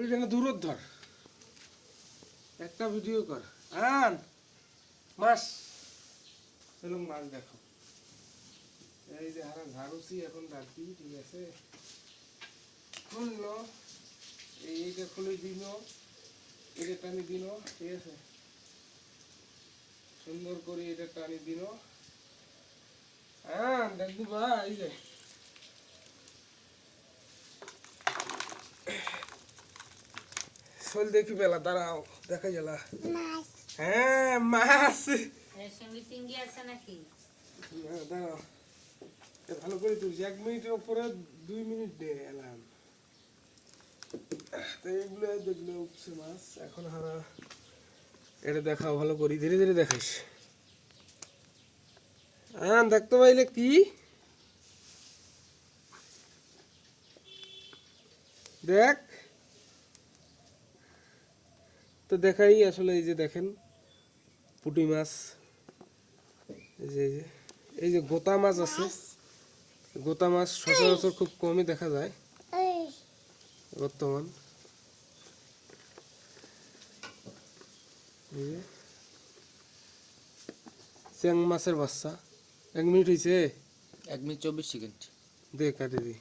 ছবিটা না দূরত ধর, একটা ভিডিও কর। আন মাছ, চলো মাছ দেখো। এই যে হারা ঝাড়ুছি এখন ডাকি, ঠিক আছে? খুললো, এইটা খুলে দিল, এটা টানি দিল, ঠিক আছে? সুন্দর করে এটা টানি দিল। হ্যাঁ দেখবো ভাই, এই যে চল দেখি বেলা, দাঁড়াও দেখা গেল। হ্যাঁ মাছ, দাঁড়াও ভালো করে তুলছি, 1 মিনিটের উপরে 2 মিনিট দিয়ে এলাম। তো এগুলো দেখলে উঠছে মাছ এখন হারা। এটা দেখাও ভালো করি, ধীরে ধীরে দেখাইস। হ্যাঁ দেখতে পাইলে কি দেখ, তো দেখাই আসলে। এই যে দেখেন পুঁটি মাছ, এই যে গোতা মাছ আছে। গোতা মাছ সচরাচর খুব কমই দেখা যায় বর্তমান। এই যে চ্যাং মাছের বাচ্চা। 1 মিনিট হয়েছে, 1 মিনিট 24 সেকেন্ড। দে কাটে দি।